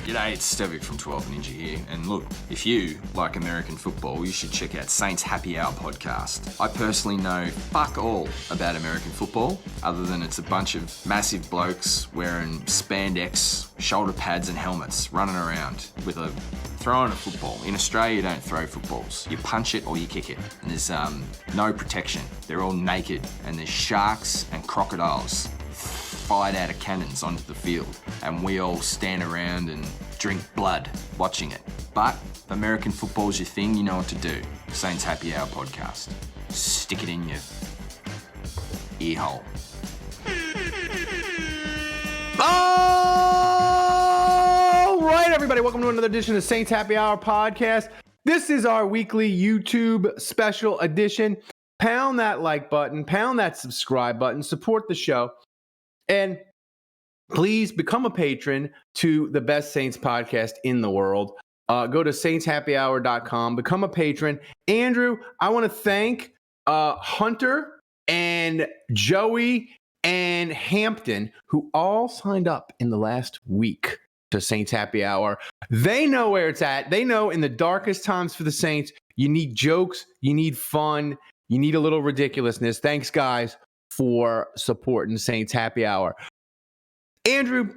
G'day, it's Stevic from 12 Ninja here. And look, if you like American football, you should check out Saints Happy Hour podcast. I personally know fuck all about American football, other than it's a bunch of massive blokes wearing spandex, shoulder pads and helmets, running around with throwing a football. In Australia, you don't throw footballs. You punch it or you kick it. And there's no protection. They're all naked, and there's sharks and crocodiles fired out of cannons onto the field, and we all stand around and drink blood watching it. But if American football's your thing, you know what to do. Saints Happy Hour podcast. Stick it in your ear hole. All right, everybody, welcome to another edition of Saints Happy Hour podcast. This is our weekly YouTube special edition. Pound that like button, pound that subscribe button, support the show. And please become a patron to the best Saints podcast in the world. Go to saintshappyhour.com, become a patron. Andrew, I want to thank Hunter and Joey and Hampton, who all signed up in the last week to Saints Happy Hour. They know where it's at. They know in the darkest times for the Saints, you need jokes, you need fun, you need a little ridiculousness. Thanks, guys, for supporting Saints Happy Hour. Andrew,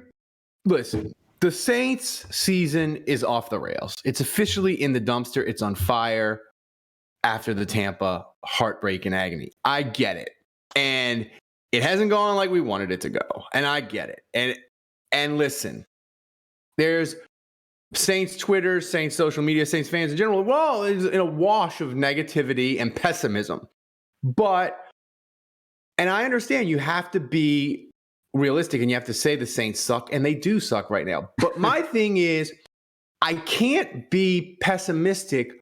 listen, the Saints season is off the rails. It's officially in the dumpster. It's on fire after the Tampa heartbreak and agony. I get it. And it hasn't gone like we wanted it to go. And I get it. And listen, there's Saints Twitter, Saints social media, Saints fans in general. Well, it's in a wash of negativity and pessimism. And I understand you have to be realistic and you have to say the Saints suck, and they do suck right now. But my thing is, I can't be pessimistic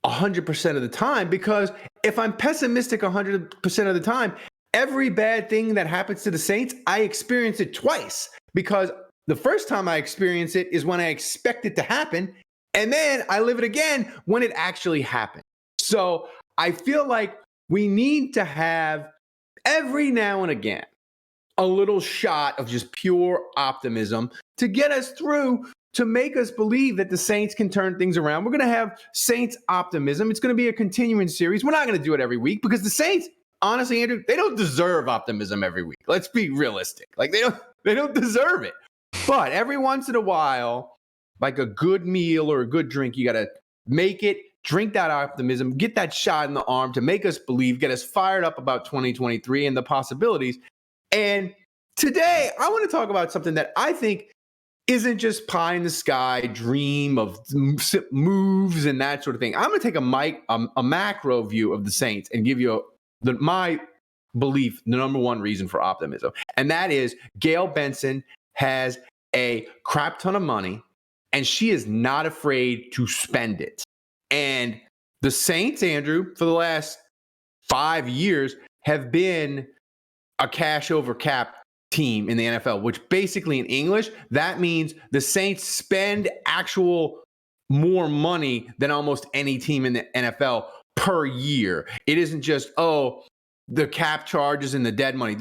100% of the time, because if I'm pessimistic 100% of the time, every bad thing that happens to the Saints, I experience it twice. Because the first time I experience it is when I expect it to happen, and then I live it again when it actually happens. So I feel like we need to have every now and again a little shot of just pure optimism to get us through, to make us believe that the Saints can turn things around. We're going to have Saints optimism. It's going to be a continuing series. We're not going to do it every week because the Saints, honestly, Andrew, they don't deserve optimism every week. Let's be realistic. Like they don't deserve it. But every once in a while, like a good meal or a good drink, you got to make it, drink that optimism, get that shot in the arm to make us believe, get us fired up about 2023 and the possibilities. And today, I want to talk about something that I think isn't just pie in the sky, dream of moves and that sort of thing. I'm going to take a macro view of the Saints and give you my belief, the number one reason for optimism. And that is Gail Benson has a crap ton of money, and she is not afraid to spend it. And the Saints, Andrew, for the last 5 years have been a cash over cap team in the NFL, which basically in English, that means the Saints spend actual more money than almost any team in the NFL per year. It isn't just, the cap charges and the dead money.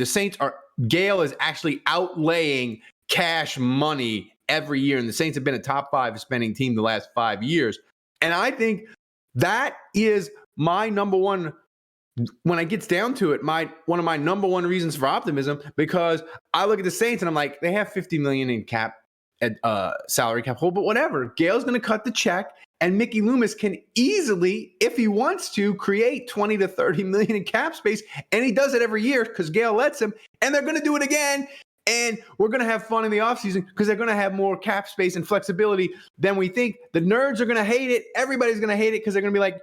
Gail is actually outlaying cash money every year. And the Saints have been a top 5 spending team the last 5 years. And I think that is my number one, when it gets down to it, one of my number one reasons for optimism, because I look at the Saints and I'm like, they have $50 million in salary cap hole, but whatever. Gail's going to cut the check, and Mickey Loomis can easily, if he wants to, create 20 to 30 million in cap space, and he does it every year because Gail lets him, and they're going to do it again. And we're going to have fun in the offseason because they're going to have more cap space and flexibility than we think. The nerds are going to hate it. Everybody's going to hate it because they're going to be like,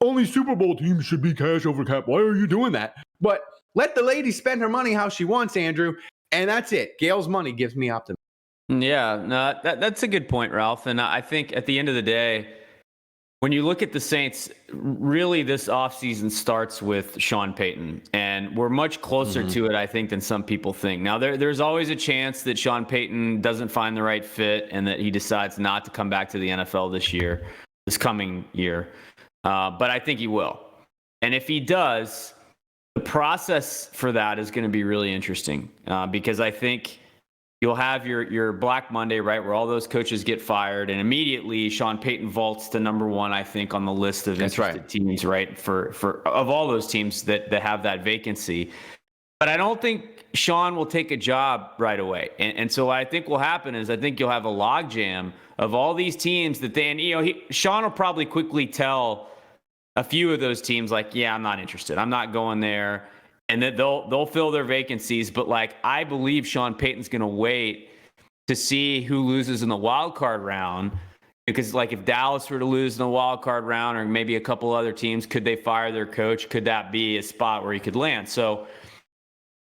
only Super Bowl teams should be cash over cap. Why are you doing that? But let the lady spend her money how she wants, Andrew. And that's it. Gail's money gives me optimism. Yeah, no, that's a good point, Ralph. And I think at the end of the day, when you look at the Saints, really this offseason starts with Sean Payton, and we're much closer to it, I think, than some people think. Now, there's always a chance that Sean Payton doesn't find the right fit and that he decides not to come back to the NFL this coming year. But I think he will. And if he does, the process for that is going to be really interesting because I think you'll have your Black Monday, right, where all those coaches get fired, and immediately Sean Payton vaults to number one, I think, on the list of interested teams, right, for of all those teams that have that vacancy. But I don't think Sean will take a job right away. And so what I think will happen is I think you'll have a logjam of all these teams that Sean will probably quickly tell a few of those teams, like, yeah, I'm not interested. I'm not going there. And that they'll fill their vacancies. But, like, I believe Sean Payton's going to wait to see who loses in the wild card round. Because, like, if Dallas were to lose in the wild card round, or maybe a couple other teams, could they fire their coach? Could that be a spot where he could land? So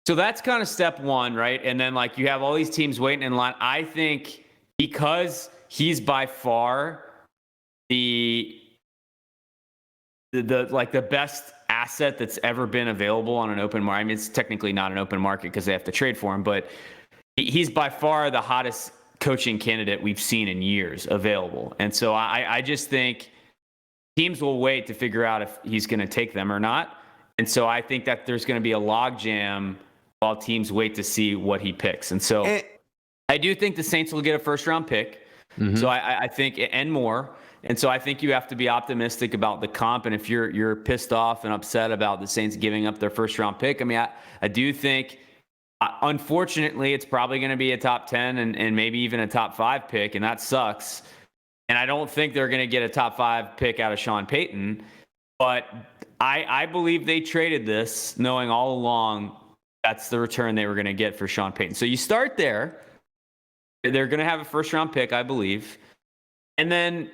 that's kind of step one, right? And then, like, you have all these teams waiting in line. I think because he's by far the best asset that's ever been available on an open market. I mean, it's technically not an open market because they have to trade for him, but he's by far the hottest coaching candidate we've seen in years available. And so I just think teams will wait to figure out if he's going to take them or not. And so I think that there's going to be a logjam while teams wait to see what he picks. And so I do think the Saints will get a first-round pick. Mm-hmm. So I think, and more. And so I think you have to be optimistic about the comp. And if you're pissed off and upset about the Saints giving up their first-round pick, I mean, I do think, unfortunately, it's probably going to be a top 10 and maybe even a top 5 pick, and that sucks. And I don't think they're going to get a top 5 pick out of Sean Payton. But I believe they traded this knowing all along that's the return they were going to get for Sean Payton. So you start there. They're going to have a first-round pick, I believe. And then,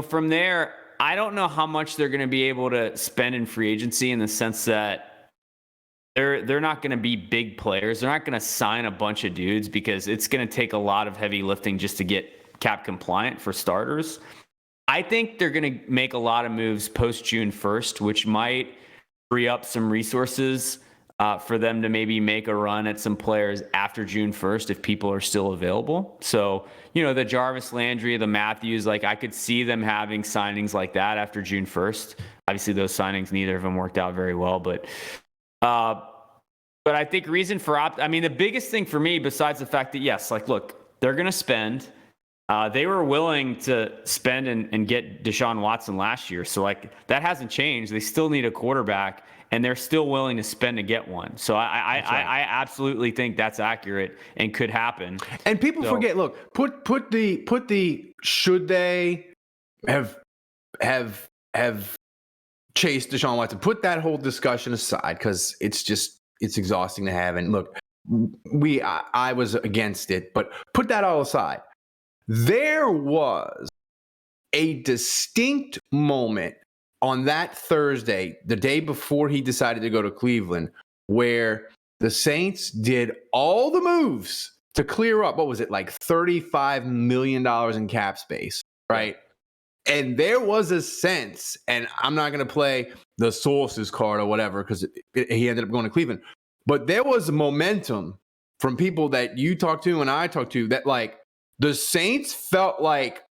from there, I don't know how much they're going to be able to spend in free agency, in the sense that they're not going to be big players. They're not going to sign a bunch of dudes because it's going to take a lot of heavy lifting just to get cap compliant for starters. I think they're going to make a lot of moves post June 1st, which might free up some resources for them to maybe make a run at some players after June 1st if people are still available. So, the Jarvis Landry, the Matthews, like, I could see them having signings like that after June 1st. Obviously, those signings, neither of them worked out very well. But I think reason for the biggest thing for me, besides the fact that, yes, like, look, they're going to spend. They were willing to spend and get Deshaun Watson last year. So, like, that hasn't changed. They still need a quarterback, and they're still willing to spend to get one. So I absolutely think that's accurate and could happen. And people forget, look, put the should they have chased Deshaun Watson, put that whole discussion aside, because it's exhausting to have. And look, I was against it, but put that all aside. There was a distinct moment on that Thursday, the day before he decided to go to Cleveland, where the Saints did all the moves to clear up, what was it, like $35 million in cap space, right? And there was a sense, and I'm not going to play the sources card or whatever because he ended up going to Cleveland, but there was momentum from people that you talked to and I talked to that, like, the Saints felt like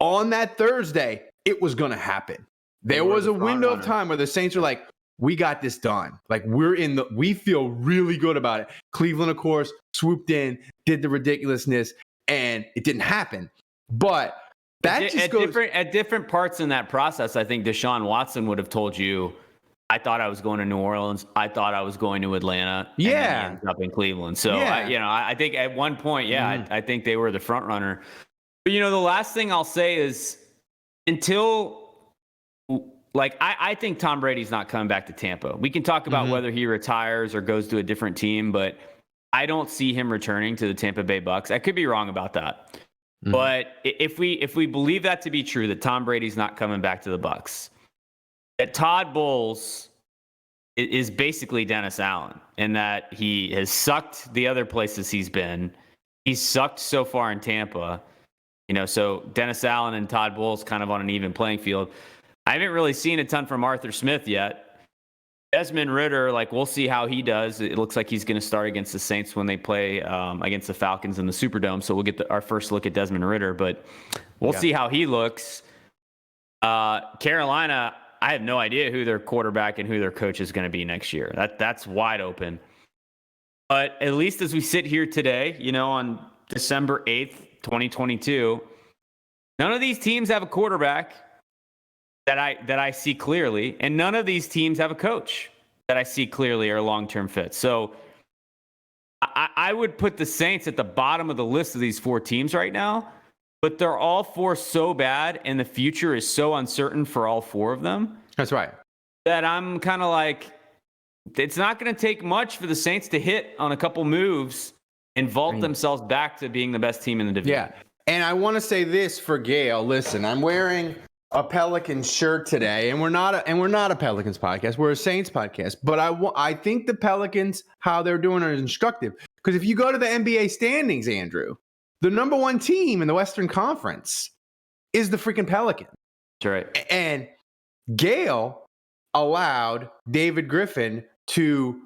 on that Thursday, it was going to happen. There was a window of time where the Saints were like, we got this done. Like, we feel really good about it. Cleveland, of course, swooped in, did the ridiculousness, and it didn't happen. But that just goes at different parts in that process. I think Deshaun Watson would have told you, I thought I was going to New Orleans. I thought I was going to Atlanta. Yeah. And then he ended up in Cleveland. So, I think at one point, I think they were the front runner. But, the last thing I'll say is I think Tom Brady's not coming back to Tampa. We can talk about whether he retires or goes to a different team, but I don't see him returning to the Tampa Bay Bucks. I could be wrong about that. But if we believe that to be true, that Tom Brady's not coming back to the Bucks, that Todd Bowles is basically Dennis Allen, in that he has sucked the other places he's been. He's sucked so far in Tampa. So Dennis Allen and Todd Bowles kind of on an even playing field. I haven't really seen a ton from Arthur Smith yet. Desmond Ridder, we'll see how he does. It looks like he's going to start against the Saints when they play against the Falcons in the Superdome. So we'll get our first look at Desmond Ridder, but we'll see how he looks. Carolina, I have no idea who their quarterback and who their coach is going to be next year. That's wide open. But at least as we sit here today, on December 8th, 2022, none of these teams have a quarterback that I see clearly, and none of these teams have a coach that I see clearly are long-term fits. So I would put the Saints at the bottom of the list of these 4 teams right now, but they're all 4 so bad, and the future is so uncertain for all 4 of them. That's right. That I'm kind of like, it's not going to take much for the Saints to hit on a couple moves and vault themselves back to being the best team in the division. Yeah. And I want to say this for Gail. Listen, I'm wearing a Pelicans shirt today, and we're not a Pelicans podcast. We're a Saints podcast. But I think the Pelicans, how they're doing, is instructive. Because if you go to the NBA standings, Andrew, the number 1 team in the Western Conference is the freaking Pelicans. That's right. And Gail allowed David Griffin to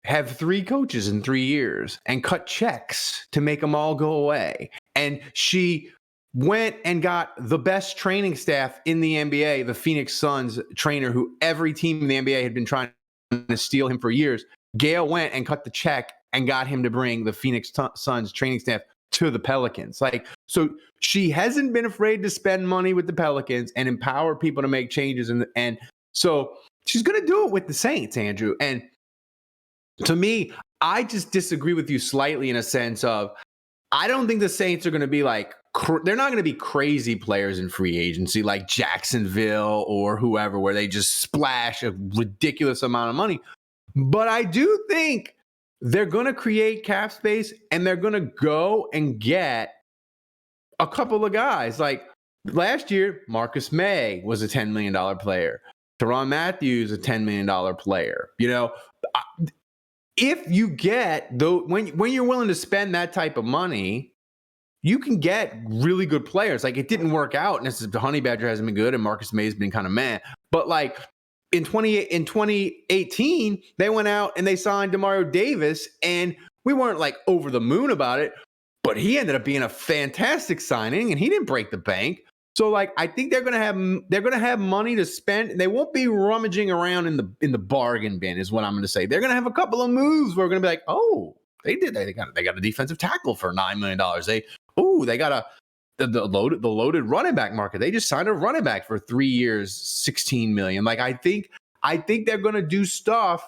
have 3 coaches in 3 years and cut checks to make them all go away. And she went and got the best training staff in the NBA, the Phoenix Suns trainer, who every team in the NBA had been trying to steal him for years. Gail went and cut the check and got him to bring the Phoenix Suns training staff to the Pelicans. So she hasn't been afraid to spend money with the Pelicans and empower people to make changes. And so she's going to do it with the Saints, Andrew. And to me, I just disagree with you slightly in a sense of, I don't think the Saints are going to be like, they're not going to be crazy players in free agency like Jacksonville or whoever, where they just splash a ridiculous amount of money. But I do think they're going to create cap space, and they're going to go and get a couple of guys. Like last year, Marcus May was a $10 million player. Tyrann Mathieu, a $10 million player. If you get when you're willing to spend that type of money, you can get really good players. Like, it didn't work out necessarily. Honey Badger hasn't been good, and Marcus May has been kind of meh. But like in 2018, they went out and they signed Demario Davis, and we weren't like over the moon about it, but he ended up being a fantastic signing, and he didn't break the bank. So like, I think they're gonna have money to spend. They won't be rummaging around in the bargain bin, is what I'm gonna say. They're gonna have a couple of moves where we're gonna be like, oh, they got a defensive tackle for $9 million. They got the loaded running back market. They just signed a running back for 3 years, $16 million. Like, I think they're gonna do stuff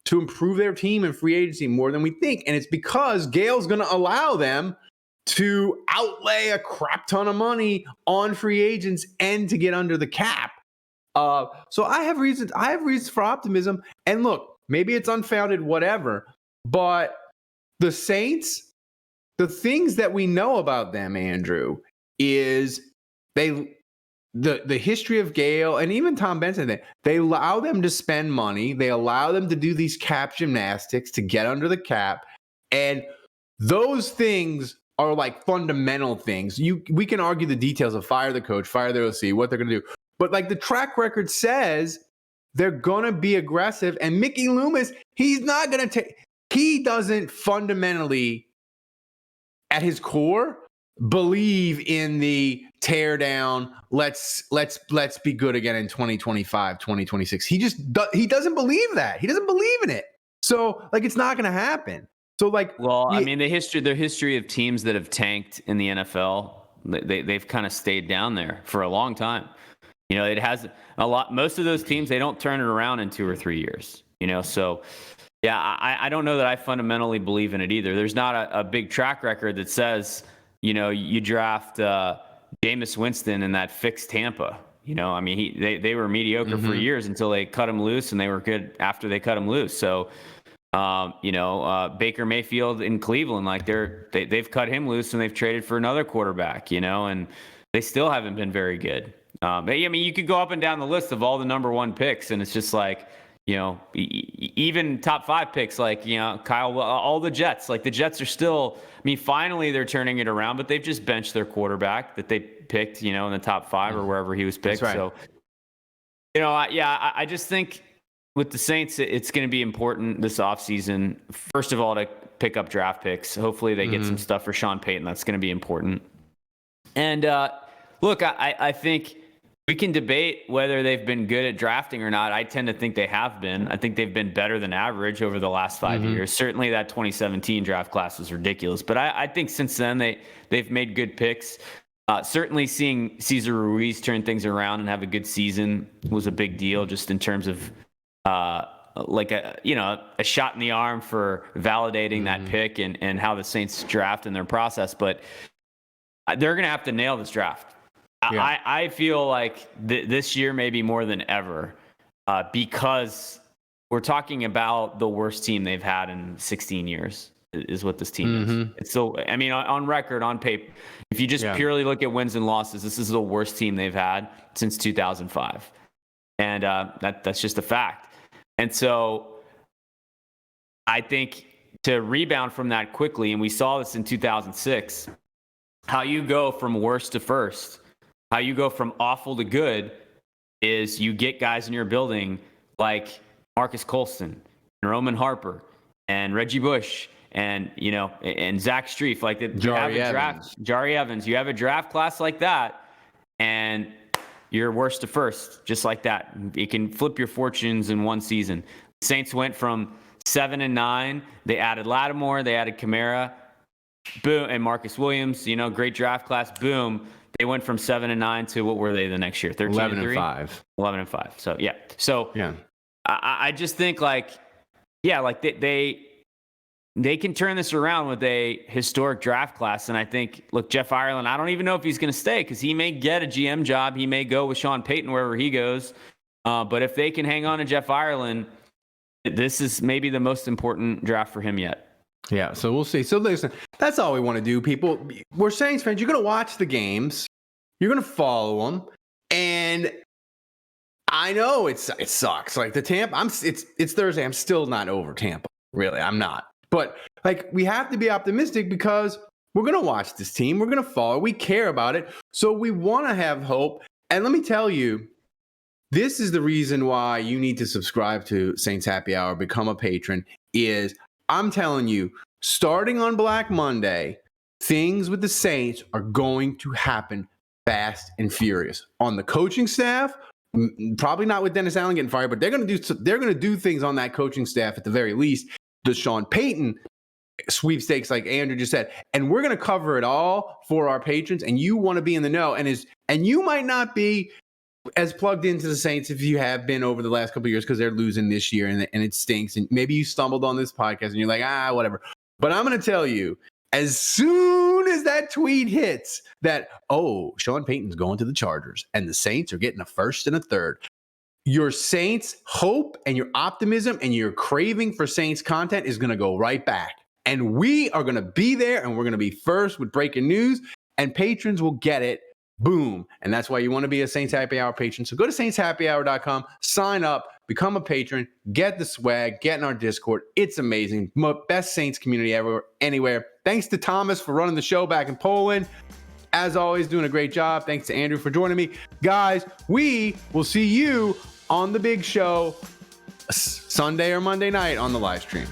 to improve their team in free agency more than we think, and it's because Gail's gonna allow them to outlay a crap ton of money on free agents and to get under the cap. So I have reasons for optimism. And look, maybe it's unfounded, whatever, but the Saints, the things that we know about them, Andrew, is the history of Gail and even Tom Benson, they allow them to spend money. They allow them to do these cap gymnastics to get under the cap. And those things are like fundamental things. We can argue the details of fire the coach, fire the OC, what they're going to do. But like, the track record says they're going to be aggressive. And Mickey Loomis, he's not going to he doesn't fundamentally at his core believe in the tear down. Let's be good again in 2025, 2026. He doesn't believe that. He doesn't believe in it. So like, it's not going to happen. So like, well, I mean, the history of teams that have tanked in the NFL, they've kind of stayed down there for a long time. It has a lot. Most of those teams, they don't turn it around in 2 or 3 years. So yeah, I don't know that I fundamentally believe in it either. There's not a big track record that says, you draft Jameis Winston in that fixed Tampa. I mean, they were mediocre for years until they cut him loose, and they were good after they cut him loose. So. Baker Mayfield in Cleveland, like they've cut him loose and they've traded for another quarterback, and they still haven't been very good. I mean, you could go up and down the list of all the number 1 picks, and it's just like, even top 5 picks, like, Kyle, all the Jets, like the Jets are still, I mean, finally they're turning it around, but they've just benched their quarterback that they picked, in the top 5 or wherever he was picked. Right. So, I just think, with the Saints, it's going to be important this offseason, first of all, to pick up draft picks. Hopefully they get some stuff for Sean Payton. That's going to be important. And look, I think We can debate whether they've been good at drafting or not. I tend to think they have been. I think they've been better than average over the last 5 years. Certainly that 2017 draft class was ridiculous. But I think since then they've made good picks. Certainly seeing Cesar Ruiz turn things around and have a good season was a big deal, just in terms of like a shot in the arm for validating that pick and how the Saints draft in their process. But they're going to have to nail this draft. Yeah. I feel like this year maybe more than ever, because we're talking about the worst team they've had in 16 years is what this team is. It's so, I mean, on record, on paper, if you just purely look at wins and losses, this is the worst team they've had since 2005. And that's just a fact. And so I think to rebound from that quickly, and we saw this in 2006, how you go from worst to first, how you go from awful to good is you get guys in your building like Marcus Colston and Roman Harper and Reggie Bush and Zach Strief, like Jari Evans. You have a draft class like that, and you're worst to first, just like that. It can flip your fortunes in one season. Saints went from 7-9. They added Lattimore, they added Kamara, boom, and Marcus Williams. Great draft class. Boom. They went from 7-9 to what were they the next year? 13-5. 11-5. So yeah. So yeah. I just think like they can turn this around with a historic draft class. And I think, look, Jeff Ireland, I don't even know if he's going to stay because he may get a GM job. He may go with Sean Payton wherever he goes. But if they can hang on to Jeff Ireland, this is maybe the most important draft for him yet. Yeah, so we'll see. So listen, that's all we want to do, people. We're Saints fans. You're going to watch the games. You're going to follow them. And I know it sucks. Like the Tampa, it's Thursday. I'm still not over Tampa. Really, I'm not. But like we have to be optimistic because we're going to watch this team. We're going to follow. We care about it. So we want to have hope. And let me tell you, this is the reason why you need to subscribe to Saints Happy Hour, become a patron, is I'm telling you, starting on Black Monday, things with the Saints are going to happen fast and furious. On the coaching staff, probably not with Dennis Allen getting fired, but they're going to do things on that coaching staff at the very least. The Sean Payton sweepstakes, like Andrew just said, and we're going to cover it all for our patrons. And you want to be in the know, and you might not be as plugged into the Saints if you have been over the last couple of years because they're losing this year and it stinks. And maybe you stumbled on this podcast and you're like, whatever. But I'm going to tell you, as soon as that tweet hits that, Sean Payton's going to the Chargers and the Saints are getting a first and a third, your Saints hope and your optimism and your craving for Saints content is going to go right back. And we are going to be there and we're going to be first with breaking news, and patrons will get it. Boom. And that's why you want to be a Saints Happy Hour patron. So go to saintshappyhour.com, sign up, become a patron, get the swag, get in our Discord. It's amazing. Best Saints community ever, anywhere. Thanks to Thomas for running the show back in Poland. As always, doing a great job. Thanks to Andrew for joining me. Guys, we will see you on the big show Sunday or Monday night on the live stream.